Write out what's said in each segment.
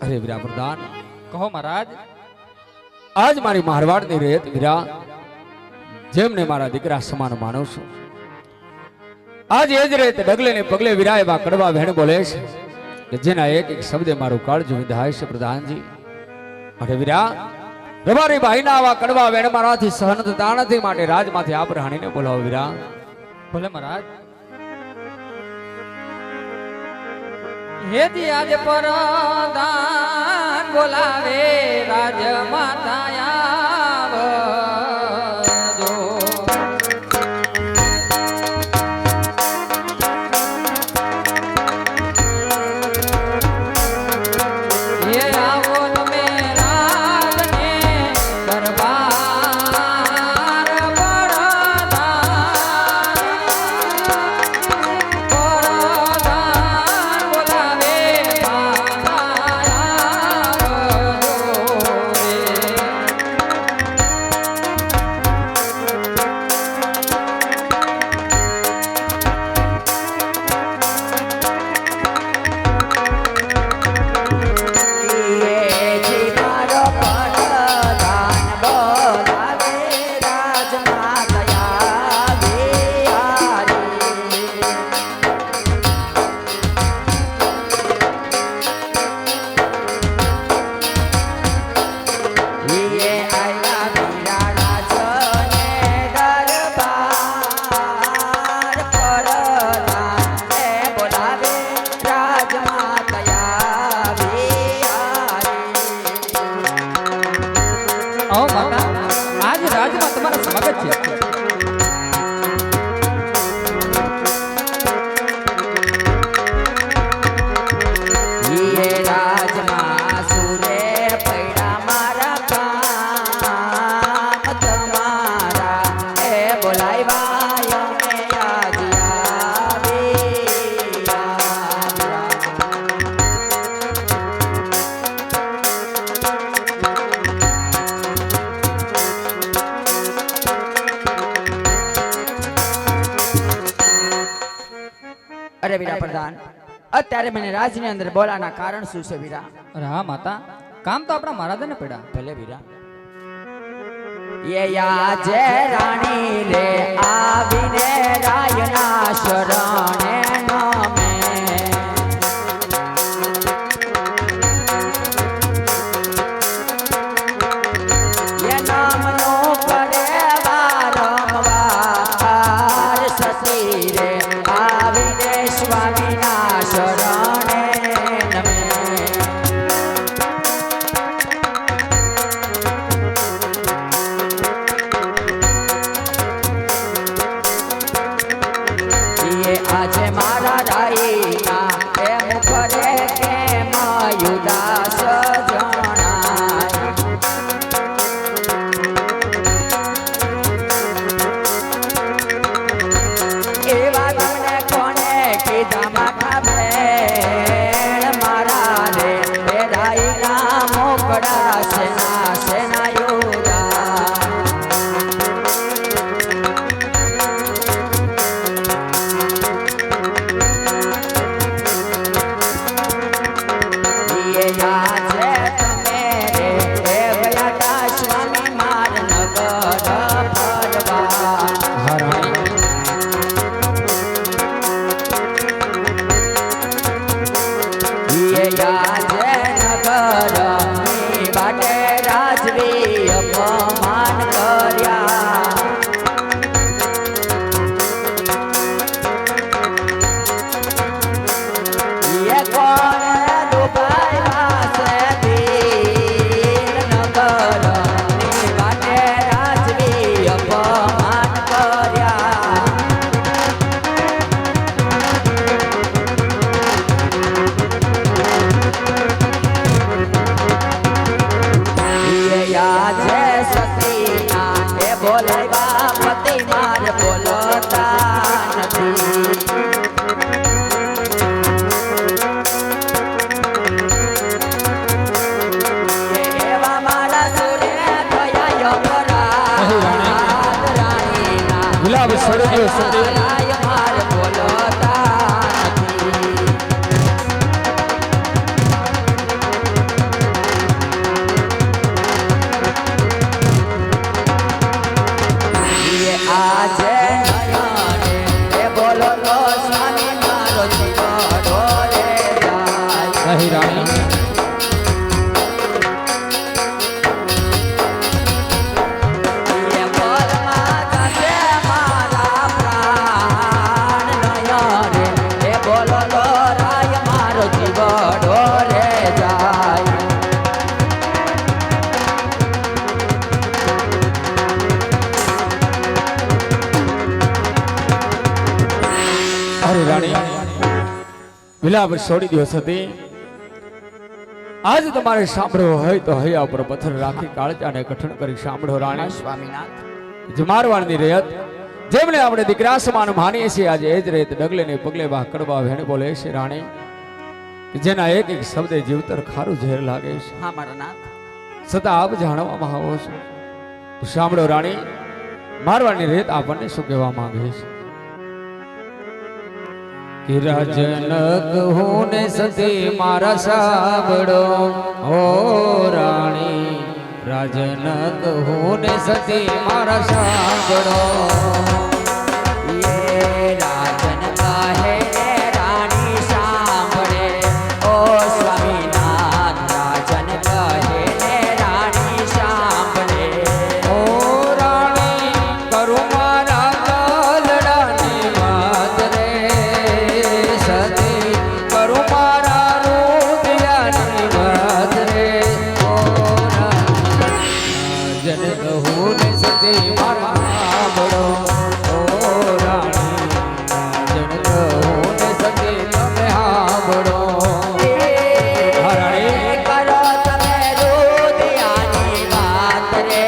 અરે વીરા પ્રધાન, કહો મહારાજ. આજ મારી મારવાડની રેત વીરા, જેમને મારા દીકરા સમાન માનું છું, આજ એ જ રેત ડગલે ને પગલે વીરા એવા કડવા વેણ બોલે છે કે જેના એક એક શબ્દે મારું કાળજું વિંધાય છે પ્રધાનજી. અરે વીરા, રબારી ભાઈના આવા કડવા વેણ મારાથી સહન થતા નથી, માટે રાજમાંથી આપ રાણીને બોલાવો વીરા. ભલે મહારાજ. હેતી આજ પરદાન બોલાવે રાજમાતા આવજો. એ આવો તમે રાજને દરબાર પરદાન બોલાવે આવો માતા, આજ રાજમાં તમારું સ્વાગત છે. અરે વીરા પ્રધાન, અત્યારે મને રાજની અંદર બોલાના કારણ શું છે વીરા? અરે હા માતા, કામ તો આપણા મહારાજાને પડ્યા. ભલે વીરા. એ આજે રાણી રે આવીને રાયના શરણે નમે. એ નામનો કરે વારંવાર સતી રે આવીને સ્વામીના શરણે નમે. આજે મારા રાઈના એમ કરે કેમ યુદાસ જણાય. એવા તમને કોને કીધા માથા ભેળ મારા રે એ રાઈના મોકળા સેના સેના યુદા. અપમાન કર્યા. એ કોણ દુભાઈ વાસે અહીં રાણી એ બોલમાં થશે મારા પ્રાણ નયા રે એ બોલો લો રાય મારો જીવડો રે જાય અરે રાણી વિલાપ છોડી દો સતી આજ તમારે સાંભળવો હોય તો હૈયા ઉપર પથ્થર રાખી કાળજાને કઠણ કરી સાંભળો રાણી સ્વામિનાથ જમારવાણની રેત જેમને આપણે દીકરા સમાન માનીએ છીએ આજે એ જ રેત ડગલે ને પગલે બા કડવા વેણ બોલે છે રાણી કે જેના એક એક શબ્દે જીવતર ખારું ઝેર લાગે છે હા મારા નાથ છતાં આપ જાણવામાં આવો છો તો સાંભળો રાણી મારવાડની રેત આપણને શું કહેવા માંગે છે કે રાજન કહું ને સતી મારા સાંભળો ઓ રાણી રાજન કહું ને સતી મારા સાંભળો એ રાજન કહે ને રાણી સાંભળે ઓ સ્વામિનાથ રાજન કહે ને રાણી સાંભળે ઓ રાણી કરું મારા કલડાની વાત રે સતી કરું મારા રુદિયાની વાત રે ઓ રાણી જન કહું ને સતી મારા સાંભળો ઓ રાણી જન કહું ને સતી તમે સાંભળો હા રાણી કરો તમે રુદિયાની વાત રે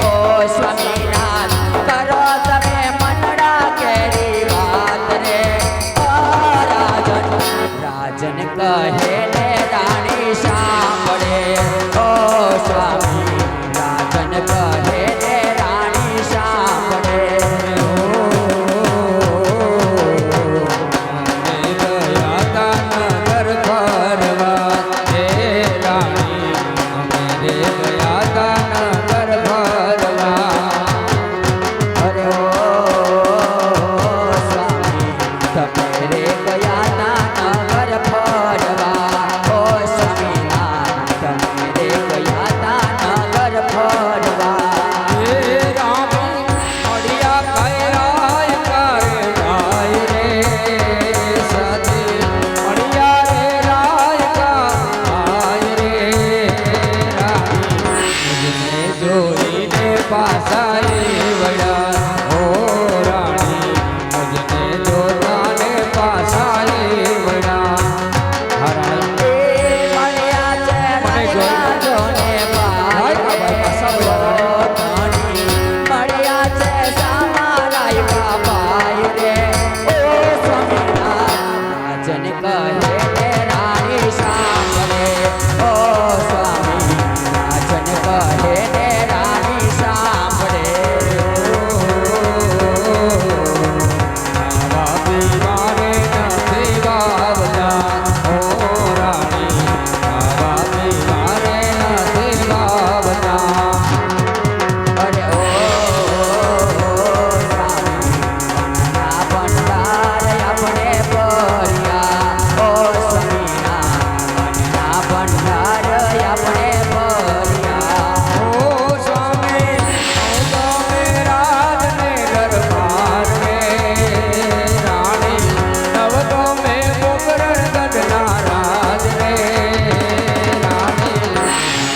ઓ સ્વામિનાથ કરો તમે મનડા કેરી વાત રે ઓ રાજન રાજન કહે ને રાણી સાંભળે ઓ સ્વામી રાજન કહે ને રાણી સાંભળે અરે ઓ સ્વામી તમે રે ગયા ના નગર ફરવા ઓ સ્વામિનાથ તમે રે ગયા ના નગર ફરવા પાસાએ વળ્યા ઓ રાણી મુજને જોતાને પાસાએ વળ્યા હા રાણી મળ્યા છે મળ્યા જોને મળ્યા છે સામારાય બાબાય રે ઓ સ્વામિનાથ રાજન કહે ને રાણી સાંભળે ઓ સ્વામી રાજન કહે ને રાણી સાંભળે આવા પીવારે નથી વાવલા ઓ રાણી આવા પીવારે નથી વાવલા અરે ઓ સ્વામી મનના ભંડાર આપણે ભર્યા ઓ સ્વામીના મનના ભંડાર આપણે ભર્યા ઓ સ્વામી તો મેરા ને દરબાર મે રાણી નવ તો મે મોગરણ ગઢના રાજ રે રાણી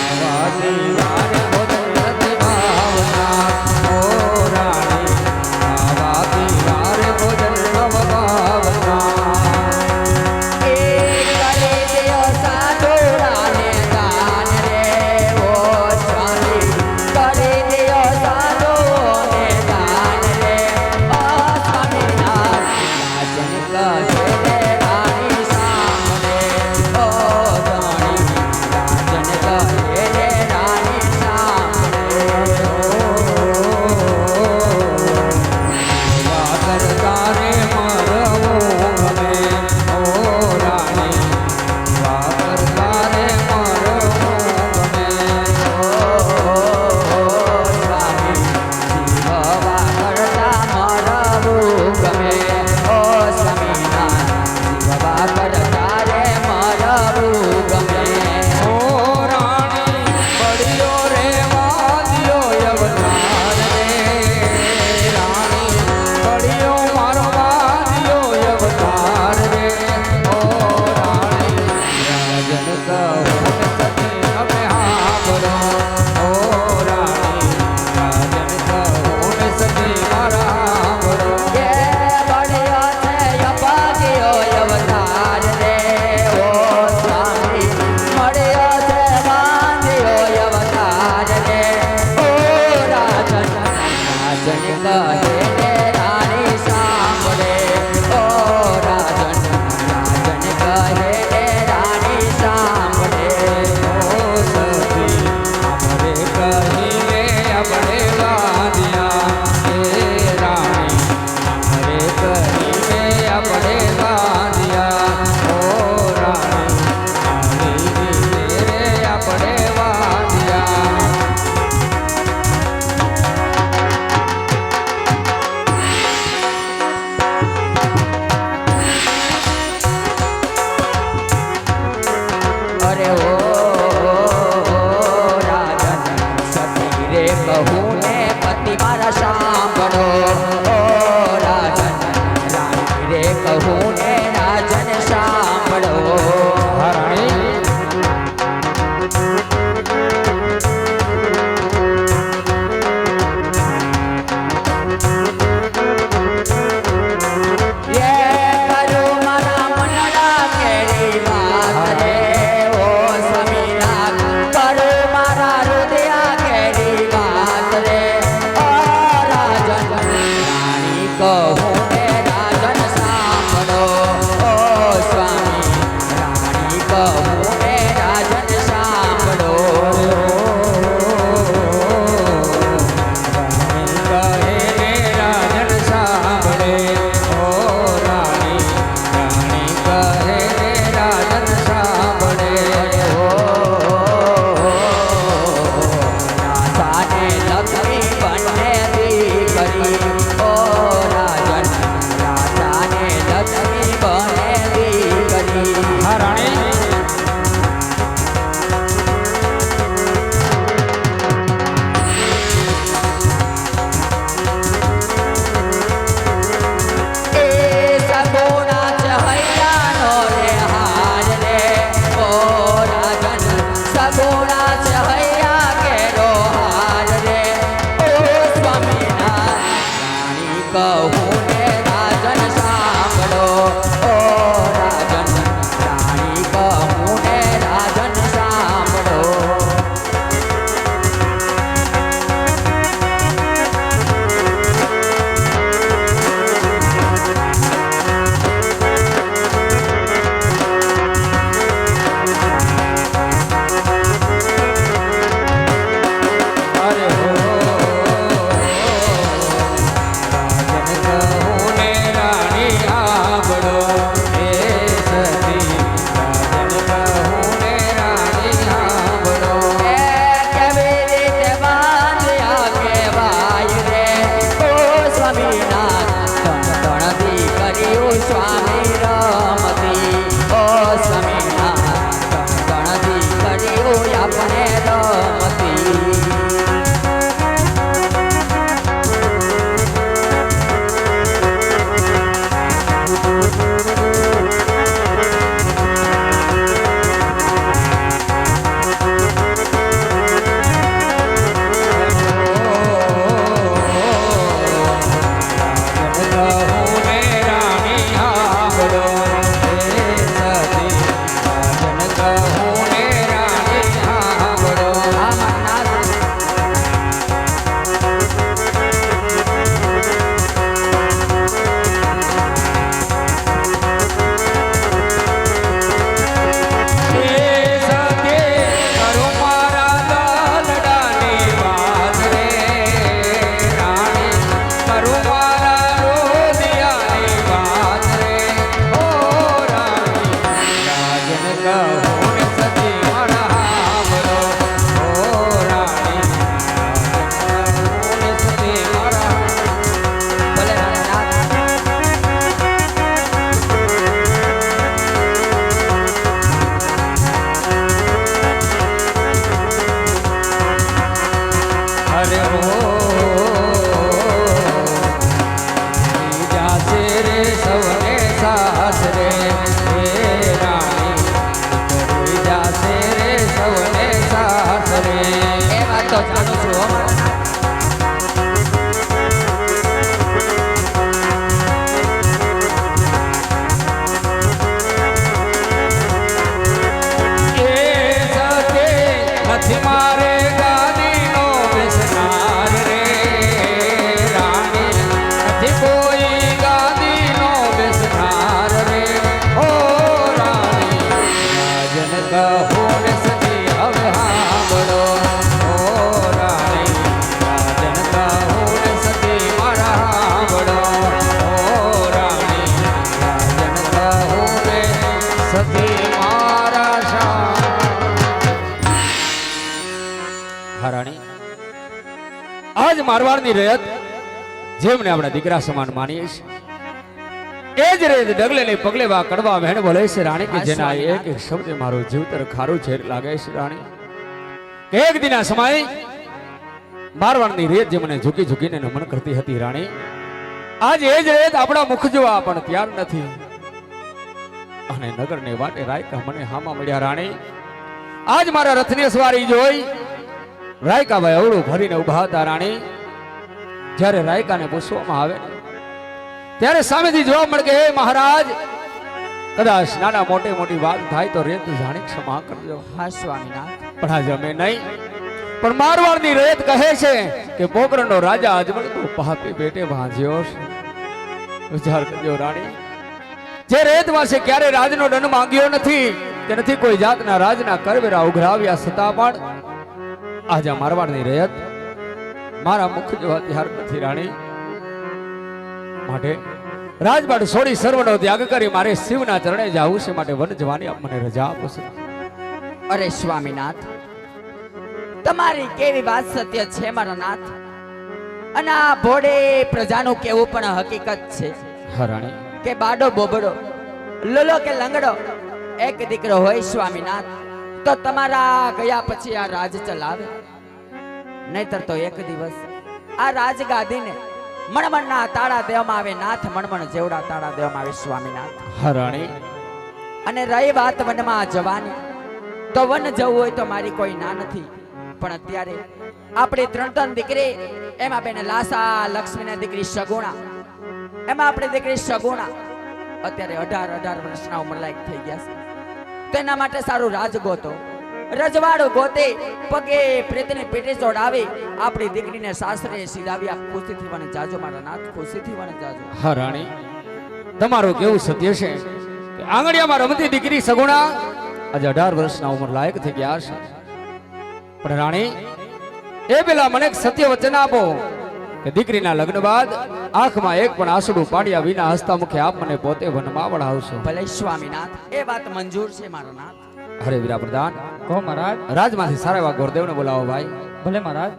આવા દીવાને ભોજન નથી ભાવના ઓ રાણી આવા દીવારે ભોજન નવ ભાવના એ કરી દ્યો સાધુરાને કહું ને સતી અમે સાંભળો ઓ રાણી રાજન કહું ને સતી મારા સાંભળો કે બળ્યો છે અપાગ્યો અવતાર રે ઓ સ્વામી મળ્યો છે બાંધ્યો અવતાર રે ઓ રાજન રાજન કહે ને રાણી સાંભળે ઓ રાજન રાજન કહે ને રાણી સાંભળે ઓ સતી અમરે કહીને આપણે વાદ્યા હે રાણી અમરે કહીને આપણે વાદ્યા ઓ રાણી આવી રીતે રે આપણે વાદ્યા અરે ઓ રાજન સતી રે કહું ને પતિ મારા સાંભળો ઓ રાજન રાણી રે કહું ને રાજન સાંભળો હા રાણી ये करू मारा मनड़ा केरी बात रे ओ समीरा करू मारा हृदय केरी बात रे ओ રાજન મારવાડની રયત જેમને આપણા દીકરા સમાન માનીએ છીએ, એ જ રેત ડગલે ને પગલે વા કડવા વહેણ બોલે છે રાણી કે જેના એક એક શબ્દ મારો જીવતર ખારું ઝેર લાગે છે રાણી. એક દિના સમય મારવાડની રેત જે મને ઝૂકી ઝૂકીને નમન કરતી હતી રાણી, આજ એ જ રેત આપણા મુખ જોવા પણ તૈયાર નથી. અને નગરને વાટે રાયકા મને હામાં મળ્યા રાણી. આજ મારા રથની સવારી જોઈ રાયકાભાઈ અવળું ભરીને ઉભા હતા રાણી. જ્યારે રાયકાને પૂછવામાં આવે ત્યારે સામેથી જવાબ મળે કે હે મહારાજ, કદાચ નાના મોટી વાત થાય તો રેત જાણી ક્ષમા કરજો. હા સ્વામીનાથ. પણ આજ અમે નહીં. પણ મારવાડની રેત કહે છે કે પોકરણનો રાજા અજમલ તો પાપી બેટે ભાંજ્યો છે. વિચાર કરજો રાણી, જે રેતમાં છે ક્યારે રાજનો દંડ માંગ્યો નથી કે નથી કોઈ જાતના રાજના કરવેરા ઉઘરાવ્યા છતાં પણ આજે મારવાડની રેત મારા મુખ જેવા ત્યાર નથી રાણી. માટે રાજપાટ છોડી સર્વનો ત્યાગ કરી મારે શિવના ચરણે જવું છે, માટે વન જવાની આપ મને રજા આપો છો. અરે સ્વામીનાથ, તમારી કેવી વાત સત્ય છે મારા નાથ. અને આ ભોળે પ્રજાનું કેવું પણ હકીકત છે હા રાણી, કે બાડો બોબડો લોલો કે લંગડો એક દીકરો હોય સ્વામીનાથ તો તમારા ગયા પછી આ રાજ ચલાવે. નહીતર તો એક દિવસ આ રાજગાદીને મણમણના તાળા દેવામાં આવે નાથ, મણમણ જેવડા તાળા દેવામાં આવે સ્વામીનાથ. હા રાણી, અને રહી વાત વનમાં જવાની, તો વન જવું હોય તો મારી કોઈ ના નથી. પણ અત્યારે આપણી ત્રણ દીકરી, એમાં બેન લાસા લક્ષ્મીની દીકરી સગુણા, એમાં આપણી દીકરી સગુણા અત્યારે 18 વર્ષના ઉંમરલાયક થઈ ગયા છે. તો એના માટે સારું રાજ ગોતો, રજવાડું ગોતે, પગે પ્રેતની પેટે ચોડાવી આપણી દીકરીને સાસરે સીધાવી આ ખુશીથી વણ જાજો મારા નાથ, ખુશીથી વણ જાજો. હા રાણી, તમારું કેવું સત્ય છે કે આંગણિયામાં રમતી દીકરી સગુણા આજે 18 વર્ષના ઉંમર લાયક થઈ ગયા છે. પણ રાણી, એ પેલા મને એક સત્ય વચન આપો કે દીકરીના લગ્ન બાદ આંખમાં એક પણ આંસુડું પાડ્યા વિના હસતા મુખે આપ મને પોતે વનમાં વળાવશો. ભલે સ્વામીનાથ, એ વાત મંજૂર છે મારા નાથ. અરે વીરા પ્રધાન, કહો મહારાજ. રાજમાંથી સારા એવા ગોરદેવને બોલાવો ભાઈ. ભલે મહારાજ.